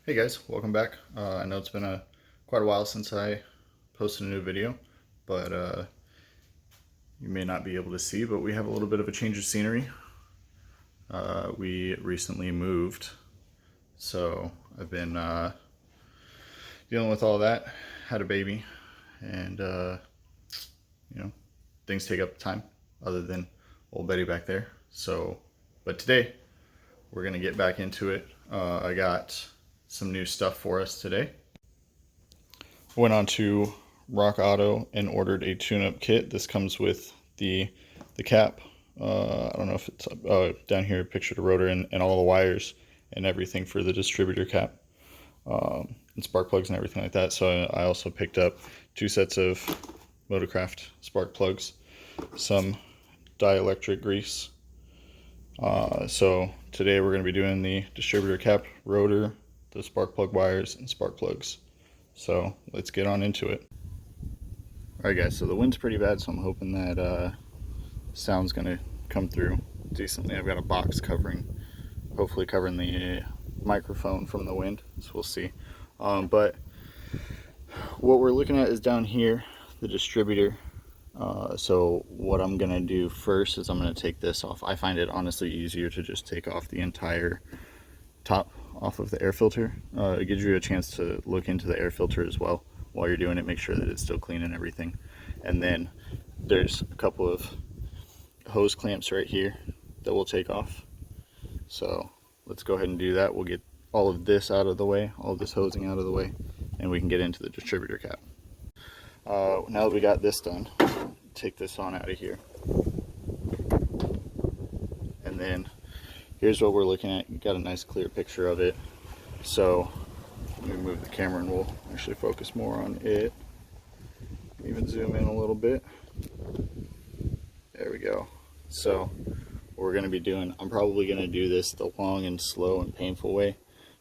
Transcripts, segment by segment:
Hey guys, welcome back. I know it's been quite a while since I posted a new video, but you may not be able to see, but we have a little bit of a change of scenery. We recently moved, so I've been dealing with all that, had a baby, and things take up time other than old Betty back there. So, but today we're gonna get back into it. I got some new stuff for us today. Went on to Rock Auto and ordered a tune-up kit. This comes with the cap. I don't know if it's down here, picture the rotor and all the wires and everything for the distributor cap, and spark plugs and everything like that. So I also picked up 2 sets of Motorcraft spark plugs, some dielectric grease. So today we're going to be doing the distributor cap, rotor, the spark plug wires, and spark plugs. So let's get on into it. Alright guys, so the wind's pretty bad, so I'm hoping that sound's going to come through decently. I've got a box hopefully covering the microphone from the wind, so we'll see. But what we're looking at is down here, the distributor. So what I'm going to do first is I'm going to take this off. I find it honestly easier to just take off the entire top off of the air filter. It gives you a chance to look into the air filter as well while you're doing it, make sure that it's still clean and everything. And then there's a couple of hose clamps right here that we'll take off. So let's go ahead and do that. We'll get all of this out of the way, all of this hosing out of the way, and we can get into the distributor cap. Now that we got this done, take this on out of here. And then here's what we're looking at. You got a nice clear picture of it. So let me move the camera and we'll actually focus more on it. Even zoom in a little bit. There we go. So what we're going to be doing, I'm probably going to do this the long and slow and painful way.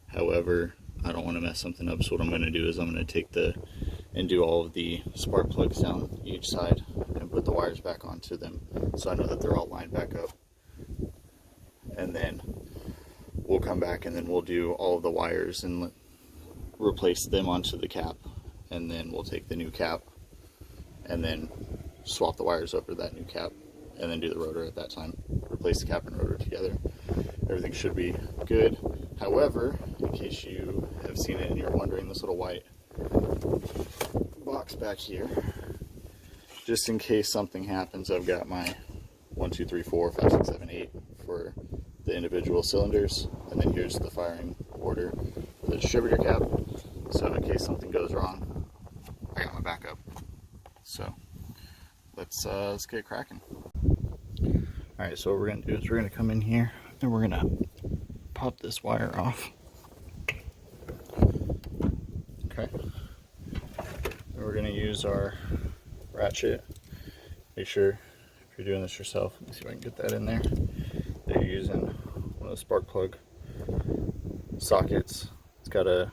However, I don't want to mess something up, so what I'm going to do is I'm going to take and do all of the spark plugs down each side and put the wires back onto them, so I know that they're all lined back up. And then we'll come back and then we'll do all of the wires and replace them onto the cap, and then we'll take the new cap and then swap the wires over to that new cap, and then do the rotor at that time. Replace the cap and rotor together. Everything should be good. However, in case you have seen it and you're wondering, this little white box back here, just in case something happens, I've got my 1, 2, 3, 4, 5, 6, 7, 8 for the individual cylinders, and then here's the firing order for the distributor cap. So in case something goes wrong, I got my backup. So let's get cracking. Alright, so what we're going to do is we're going to come in here and we're going to pop this wire off. Okay. And we're going to use our ratchet. Make sure, if you're doing this yourself, let me see if I can get that in there, that you're using one of the spark plug sockets. It's got a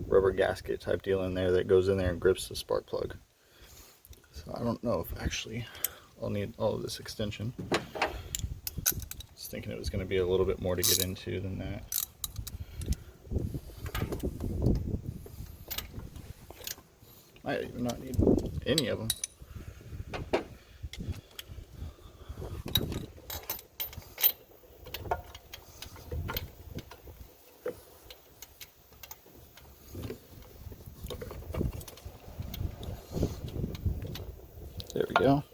rubber gasket type deal in there that goes in there and grips the spark plug. So I don't know if actually I'll need all of this extension. I was thinking it was going to be a little bit more to get into than that. Might even not need any of them. There we go.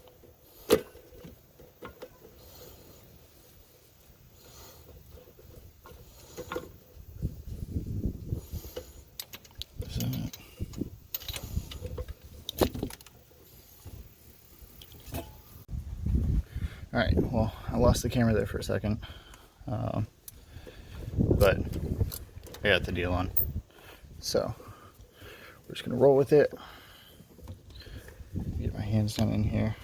Alright, well, I lost the camera there for a second, but I got the deal on. So we're just going to roll with it. Get my hands down in here.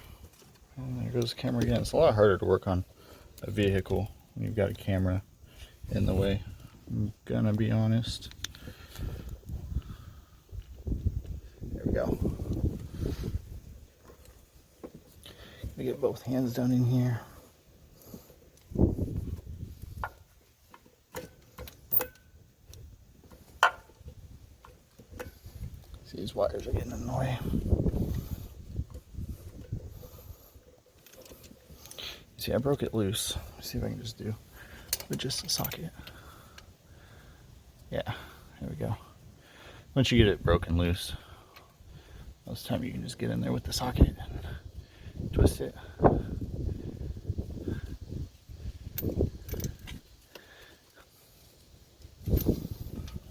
And there goes the camera again. It's a lot harder to work on a vehicle when you've got a camera in the way. I'm going to be honest. There we go. Get both hands down in here. See, these wires are getting in the way. See, I broke it loose. Let's see if I can just do with just a socket. Yeah, there we go. Once you get it broken loose, most time you can just get in there with the socket and twist it.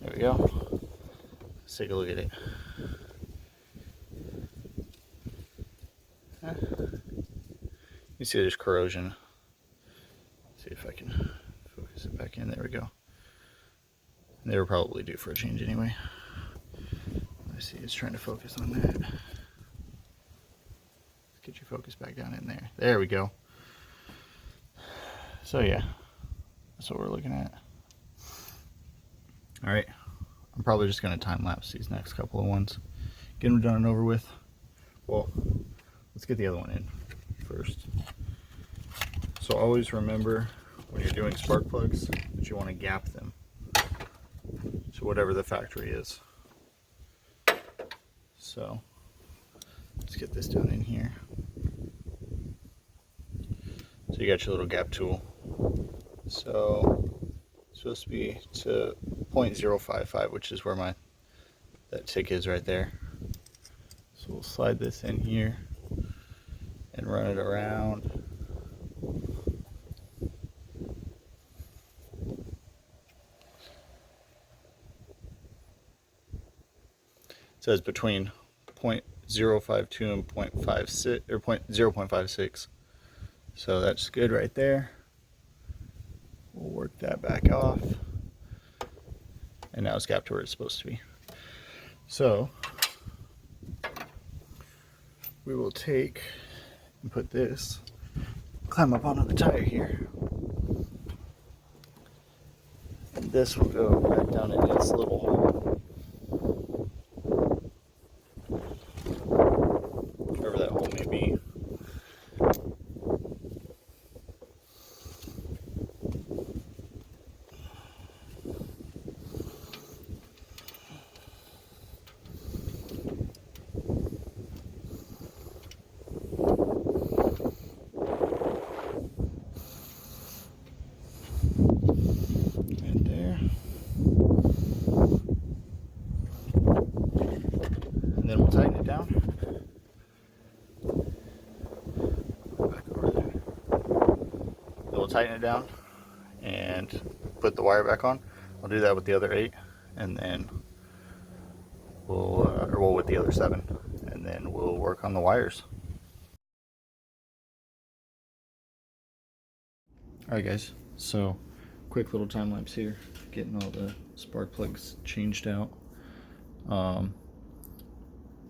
There we go. Let's take a look at it. You see there's corrosion. Let's see if I can focus it back in. There we go. They were probably due for a change anyway. Let's see, it's trying to focus on that. Let's get your focus back down in there. There we go. So yeah, that's what we're looking at. All right, I'm probably just gonna time lapse these next couple of ones. Get them done and over with. Well, let's get the other one in first. So always remember when you're doing spark plugs that you want to gap them to whatever the factory is. So let's get this down in here. So you got your little gap tool. So it's supposed to be to 0.055, which is where that tick is right there. So we'll slide this in here and run it around. It says between 0.052 and 0.56 or 0.56. So that's good right there. We'll work that back off. And now it's gapped to where it's supposed to be. So we will take and put this, climb up onto the tire here. And this will go back down in its little hole. Wherever that hole may be. Then we'll tighten it down. Back over there. Then we'll tighten it down and put the wire back on. I'll do that with the other 8, and then we'll with the other 7, and then we'll work on the wires. Alright guys, so quick little time lapse here, getting all the spark plugs changed out.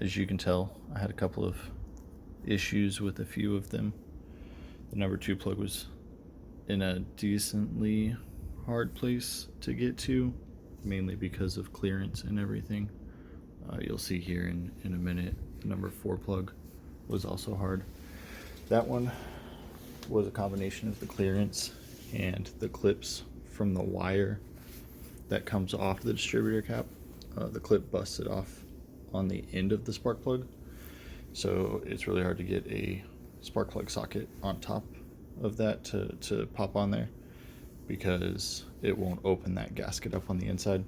As you can tell, I had a couple of issues with a few of them. The number 2 plug was in a decently hard place to get to, mainly because of clearance and everything. You'll see here in a minute, the number 4 plug was also hard. That one was a combination of the clearance and the clips from the wire that comes off the distributor cap. The clip busted off on the end of the spark plug, so it's really hard to get a spark plug socket on top of that to pop on there, because it won't open that gasket up on the inside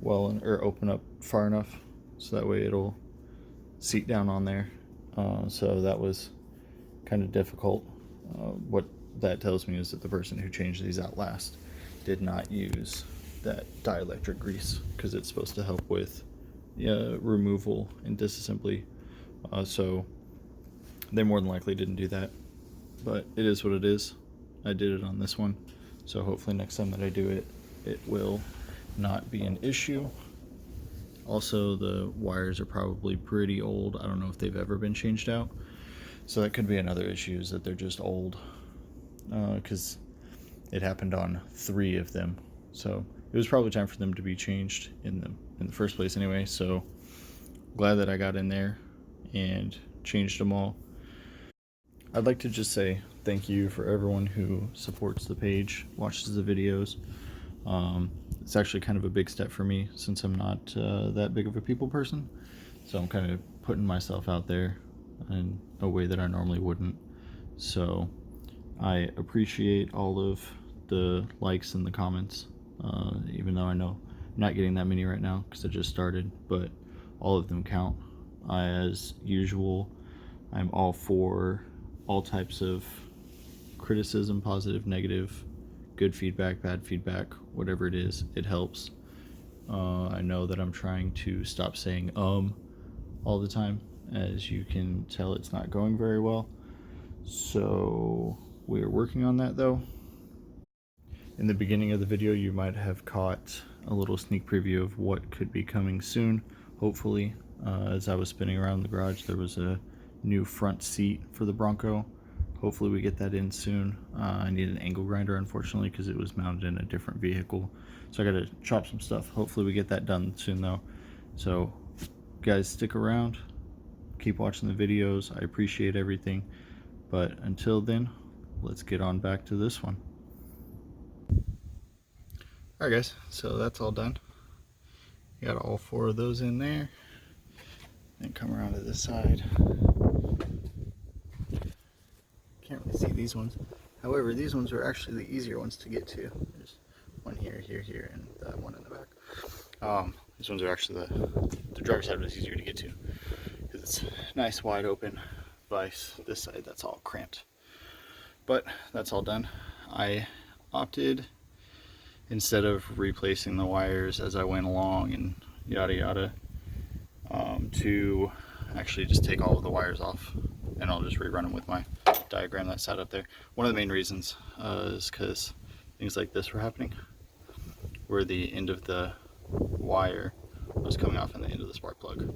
well, or open up far enough so that way it'll seat down on there. So that was kind of difficult. What that tells me is that the person who changed these out last did not use that dielectric grease, because it's supposed to help with removal and disassembly. So they more than likely didn't do that, but it is what it is. I did it on this one, so hopefully next time that I do it, it will not be an issue. Also, the wires are probably pretty old. I don't know if they've ever been changed out, so that could be another issue, is that they're just old, because it happened on 3 of them. So it was probably time for them to be changed in the first place anyway. So glad that I got in there and changed them all. I'd like to just say thank you for everyone who supports the page, watches the videos. It's actually kind of a big step for me, since I'm not that big of a people person. So I'm kind of putting myself out there in a way that I normally wouldn't. So I appreciate all of the likes and the comments, even though I know I'm not getting that many right now because I just started, but all of them count. As usual, I'm all for all types of criticism, positive, negative, good feedback, bad feedback, whatever it is, it helps. I know that I'm trying to stop saying all the time. As you can tell, it's not going very well. So we're working on that though. In the beginning of the video, you might have caught a little sneak preview of what could be coming soon, hopefully. As I was spinning around the garage, there was a new front seat for the Bronco. Hopefully we get that in soon. I need an angle grinder, unfortunately, because it was mounted in a different vehicle. So I got to chop some stuff. Hopefully we get that done soon though. So guys, stick around. Keep watching the videos. I appreciate everything. But until then, let's get on back to this one. Alright guys, so that's all done. Got all 4 of those in there. Then come around to this side. Can't really see these ones. However, these ones are actually the easier ones to get to. There's one here, here, and that one in the back. These ones are actually the driver's side was easier to get to because it's nice wide open. Vice this side, that's all cramped. But that's all done. I opted, instead of replacing the wires as I went along and yada yada, to actually just take all of the wires off, and I'll just rerun them with my diagram that's set up there. One of the main reasons is because things like this were happening, where the end of the wire was coming off in the end of the spark plug.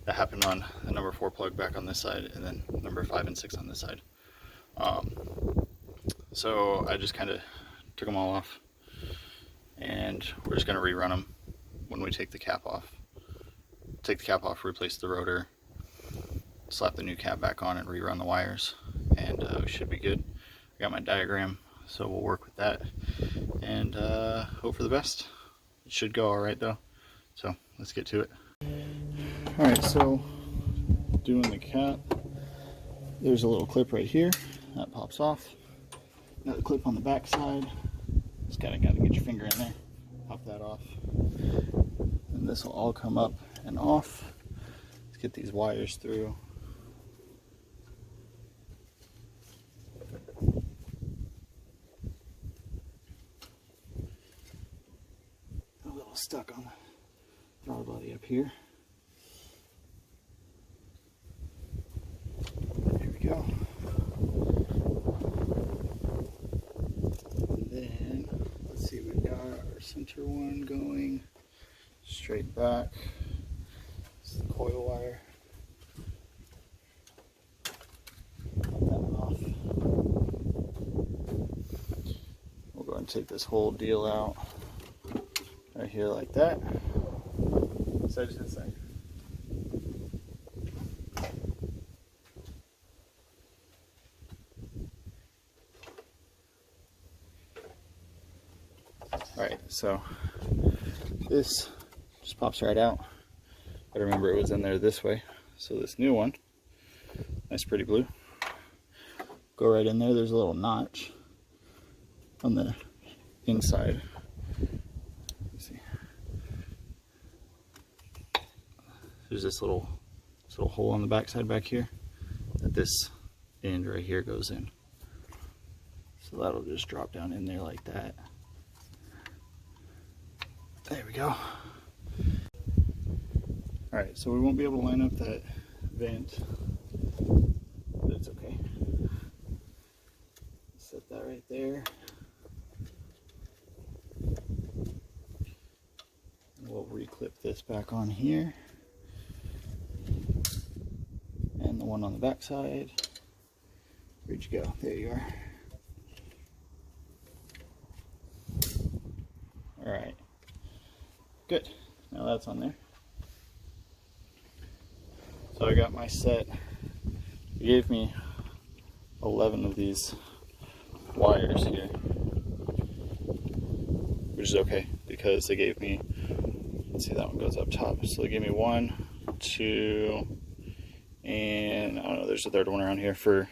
That happened on the number 4 plug back on this side, and then number 5 and 6 on this side. So I just kind of took them all off, and we're just going to rerun them when we take the cap off. Take the cap off, replace the rotor, slap the new cap back on, and rerun the wires, and we should be good. I got my diagram, so we'll work with that and hope for the best. It should go all right though, so let's get to it. Alright, so doing the cap, there's a little clip right here that pops off. Another clip on the back side. Just gotta get your finger in there, pop that off, and this will all come up and off. Let's get these wires through. A little stuck on the throttle body up here. There we go. And then let's see, we've got our center one going straight back. This is the coil wire. Pop that off. We'll go ahead and take this whole deal out right here like that. Side to side. Alright, so this just pops right out. But remember, it was in there this way. So this new one, nice pretty blue, go right in there. There's a little notch on the inside. Let's see. There's this little hole on the back side back here that this end right here goes in. So that'll just drop down in there like that. There we go. Alright, so we won't be able to line up that vent, but it's okay. Set that right there. And we'll reclip this back on here. And the one on the back side. Where'd you go? There you are. Alright. Good. Now that's on there. So I got my set. They gave me 11 of these wires here, which is okay because they gave me, let's see, that one goes up top. So they gave me 1, 2, and I don't know, there's a third one around here for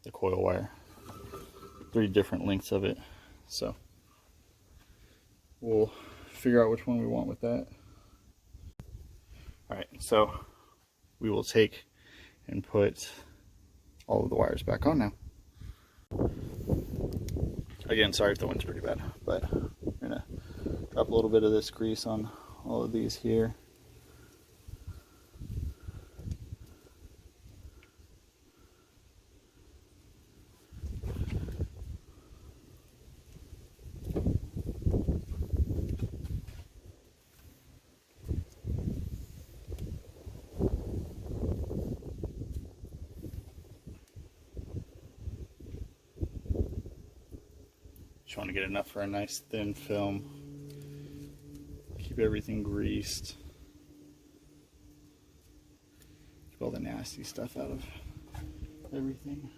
the coil wire. 3 different lengths of it. So we'll figure out which one we want with that. Alright, so we will take and put all of the wires back on now. Again, sorry if the wind's pretty bad, but we're gonna drop a little bit of this grease on all of these here. Just want to get enough for a nice thin film. Keep everything greased. Keep all the nasty stuff out of everything.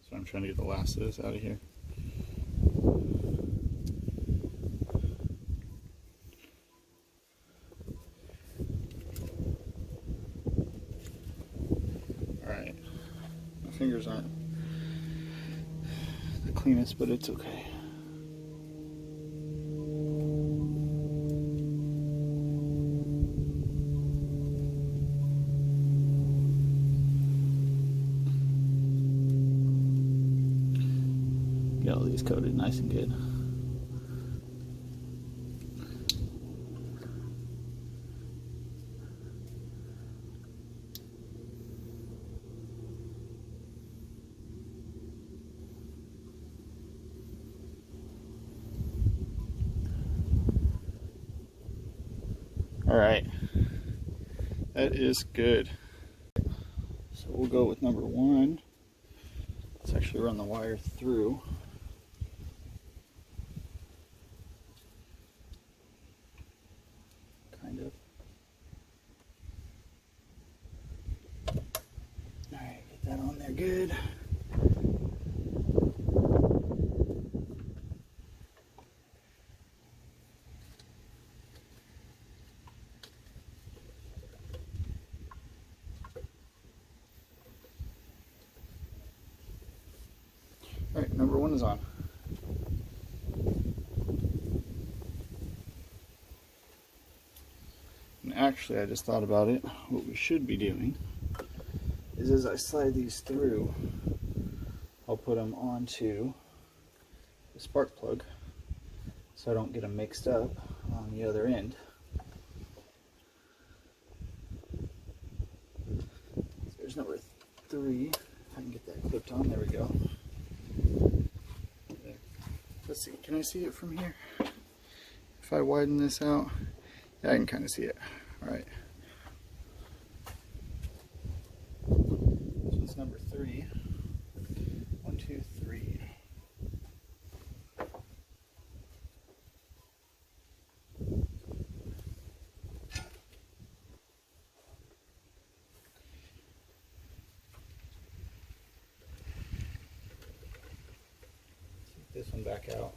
So I'm trying to get the last of this out of here. Fingers aren't the cleanest, but it's okay. Get all these coated nice and good. All right, that is good. So we'll go with number 1. Let's actually run the wire through. Kind of. All right, get that on there good. All right, number 1 is on. And actually, I just thought about it. What we should be doing is as I slide these through, I'll put them onto the spark plug so I don't get them mixed up on the other end. So there's number 3. If I can get that clipped on, there we go. Let's see, can I see it from here? If I widen this out, yeah, I can kind of see it. All right. This one's number 3. 1, 2, 3. Take this one back out.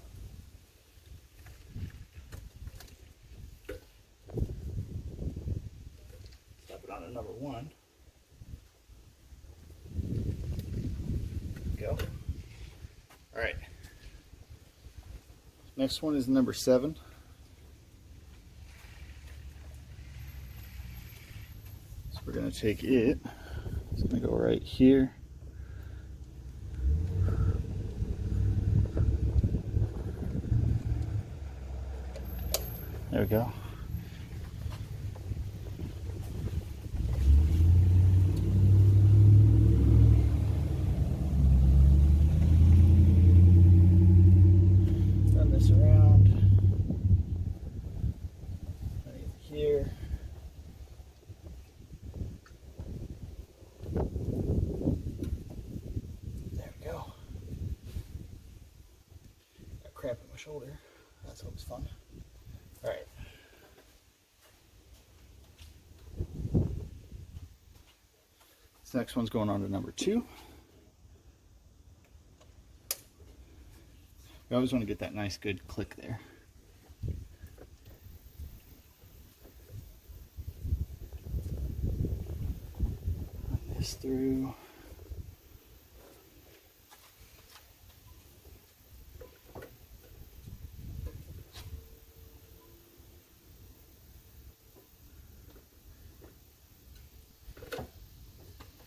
On to number 1. Go. All right. Next one is number 7. So we're going to take it. It's going to go right here. There we go. Here. There we go. Got a cramp in my shoulder. That's always fun. All right. This next one's going on to number 2. You always want to get that nice good click there. Run this through.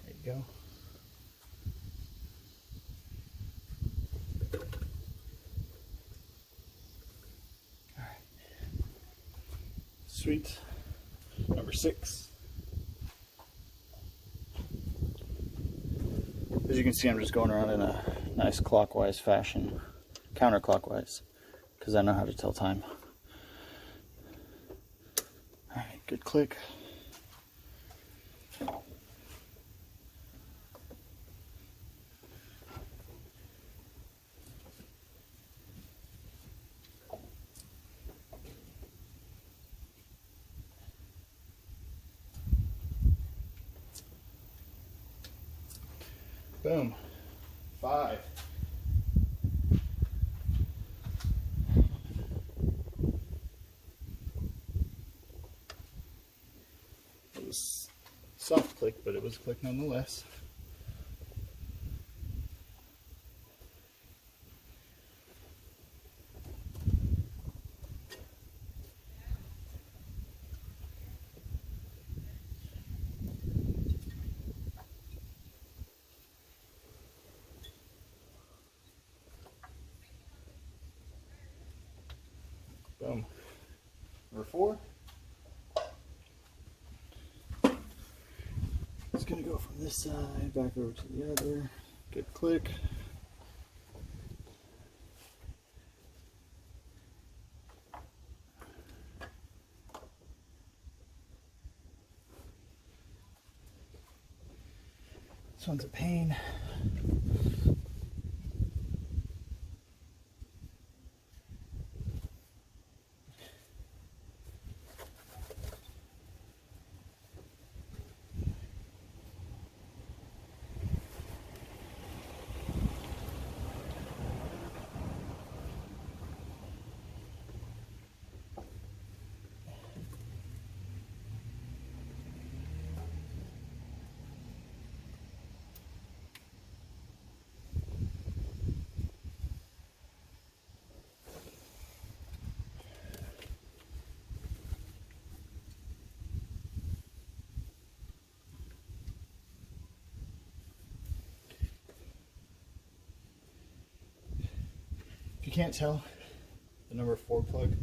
There you go. Sweet. Number 6. As you can see, I'm just going around in a nice clockwise fashion, counterclockwise, because I know how to tell time. Alright, good click. Boom. 5. It was soft click, but it was a click nonetheless. Boom. Number 4. It's going to go from this side back over to the other. Good click. This one's a pain. If you can't tell, the number 4 plug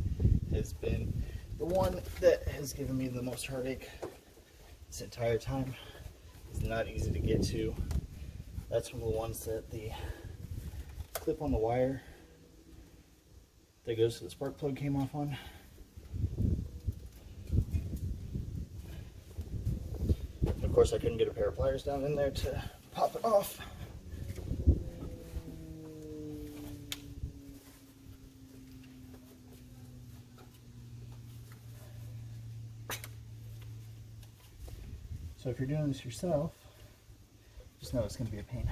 has been the one that has given me the most heartache this entire time. It's not easy to get to. That's one of the ones that the clip on the wire that goes to the spark plug came off on. And of course I couldn't get a pair of pliers down in there to pop it off. So if you're doing this yourself, just know it's going to be a pain.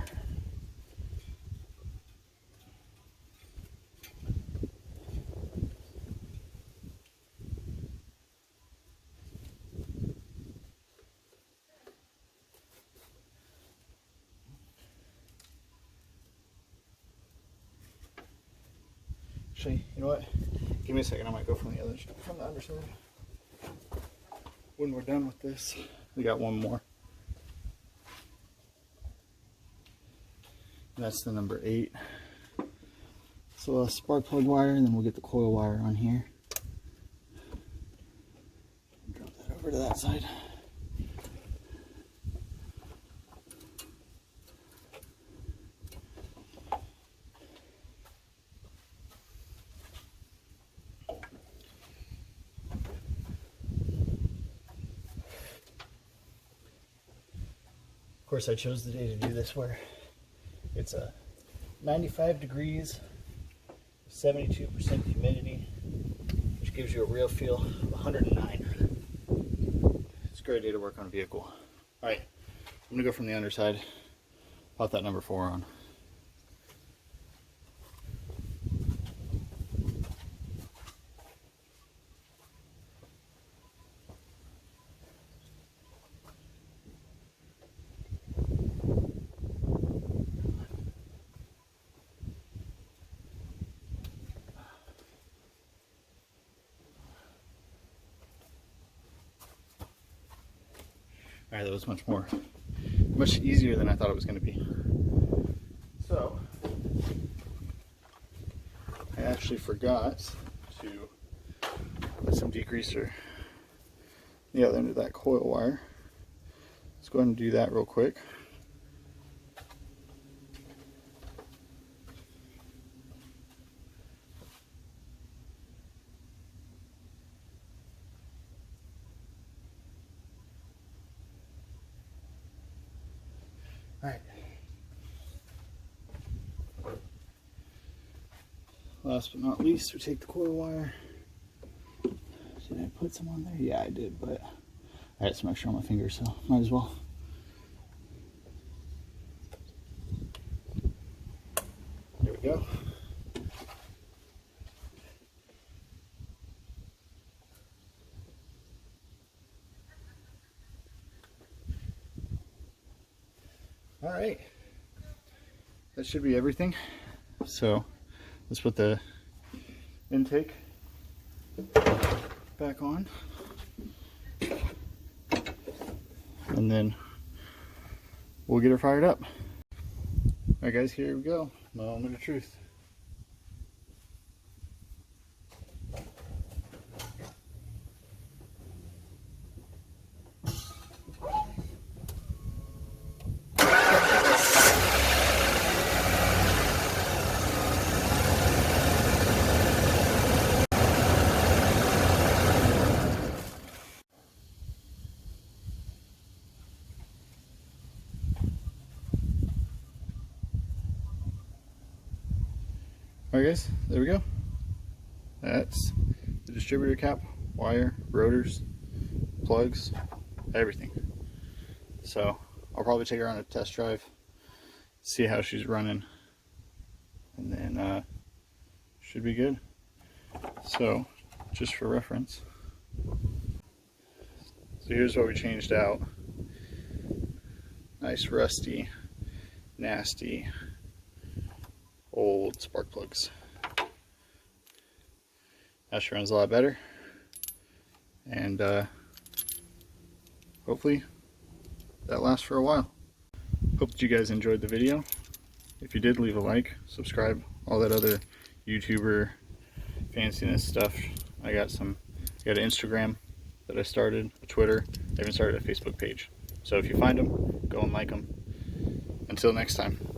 Actually, you know what? Give me a second. I might go from the underside. When we're done with this, we got one more. And that's the number 8. So a spark plug wire, and then we'll get the coil wire on here. Drop that over to that side. Of course, I chose the day to do this where it's a 95 degrees, 72% humidity, which gives you a real feel of 109. It's a great day to work on a vehicle. All right, I'm gonna go from the underside, pop that number 4 on. Alright, that was much easier than I thought it was going to be. So, I actually forgot to put some degreaser on the other end of that coil wire. Let's go ahead and do that real quick. Alright. Last but not least, we take the coil wire. Did I put some on there? Yeah, I did, but I had some extra on my finger, so might as well. There we go. All right, that should be everything. So let's put the intake back on, and then we'll get her fired up. All right, guys, here we go. Moment of truth. Alright guys, there we go. That's the distributor cap, wire, rotors, plugs, everything. So I'll probably take her on a test drive, see how she's running, and then should be good. So just for reference, so here's what we changed out. Nice rusty, nasty old spark plugs. Now she runs a lot better, and hopefully that lasts for a while. Hope that you guys enjoyed the video. If you did, leave a like, subscribe, all that other YouTuber fanciness stuff. I got an Instagram that I started, a Twitter, I even started a Facebook page. So if you find them, go and like them. Until next time.